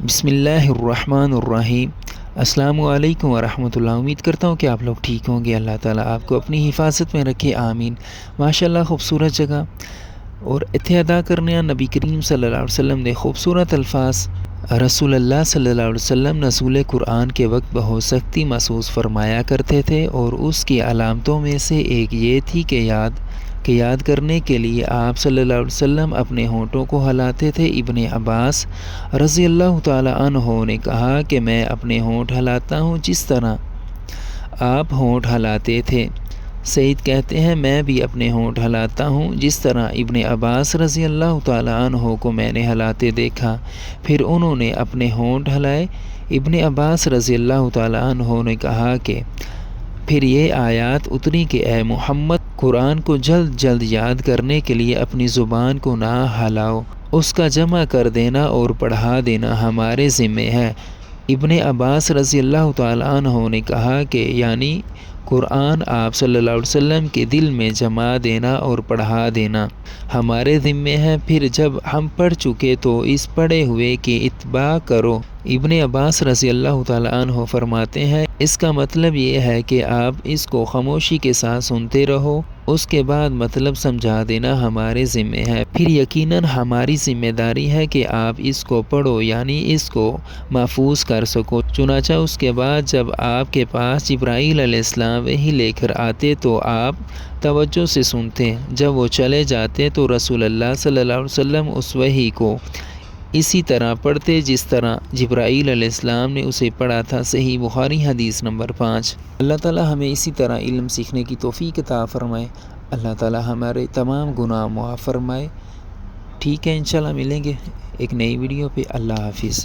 بسم اللہ الرحمن الرحیم۔ السلام علیکم ورحمۃ اللہ۔ امید کرتا ہوں کہ آپ لوگ ٹھیک ہوں گے۔ اللہ تعالیٰ آپ کو اپنی حفاظت میں رکھے، آمین۔ ماشاءاللہ خوبصورت جگہ اور اتھے ادا کرنے نبی کریم صلی اللہ علیہ وسلم نے خوبصورت الفاظ رسول اللہ صلی اللہ علیہ وسلم نزول قرآن کے وقت بہت سختی محسوس فرمایا کرتے تھے، اور اس کی علامتوں میں سے ایک یہ تھی کہ یاد کرنے کے لیے آپ صلی اللہ علیہ وسلم اپنے ہونٹوں کو ہلاتے تھے۔ ابن عباس رضی اللہ تعالیٰ عنہ نے کہا کہ میں اپنے ہونٹ ہلاتا ہوں جس طرح آپ ہونٹ ہلاتے تھے۔ سعید کہتے ہیں میں بھی اپنے ہونٹ ہلاتا ہوں جس طرح ابن عباس رضی اللہ تعالیٰ عنہ کو میں نے ہلاتے دیکھا، پھر انہوں نے اپنے ہونٹ ہلائے۔ ابن عباس رضی اللہ تعالیٰ عنہ نے کہا کہ پھر یہ آیات اتری کہ اے محمد، قرآن کو جلد جلد یاد کرنے کے لیے اپنی زبان کو نہ ہلاؤ، اس کا جمع کر دینا اور پڑھا دینا ہمارے ذمے ہے۔ ابن عباس رضی اللہ تعالیٰ عنہ نے کہا کہ یعنی قرآن آپ صلی اللہ علیہ وسلم کے دل میں جما دینا اور پڑھا دینا ہمارے ذمے ہے، پھر جب ہم پڑھ چکے تو اس پڑھے ہوئے کی اتباع کرو۔ ابن عباس رضی اللہ تعالیٰ عنہ فرماتے ہیں اس کا مطلب یہ ہے کہ آپ اس کو خاموشی کے ساتھ سنتے رہو، اس کے بعد مطلب سمجھا دینا ہمارے ذمے ہے، پھر یقیناً ہماری ذمہ داری ہے کہ آپ اس کو پڑھو، یعنی اس کو محفوظ کر سکو۔ چنانچہ اس کے بعد جب آپ کے پاس جبرائیل علیہ السلام وحی لے کر آتے تو آپ توجہ سے سنتے، جب وہ چلے جاتے تو رسول اللہ صلی اللہ علیہ وسلم اس وحی کو اسی طرح پڑھتے جس طرح جبرائیل علیہ السلام نے اسے پڑھا تھا۔ صحیح بخاری حدیث نمبر 5۔ اللہ تعالیٰ ہمیں اسی طرح علم سیکھنے کی توفیق عطا فرمائے۔ اللہ تعالیٰ ہمارے تمام گناہ معاف فرمائے۔ ٹھیک ہے، انشاءاللہ ملیں گے ایک نئی ویڈیو پہ۔ اللہ حافظ۔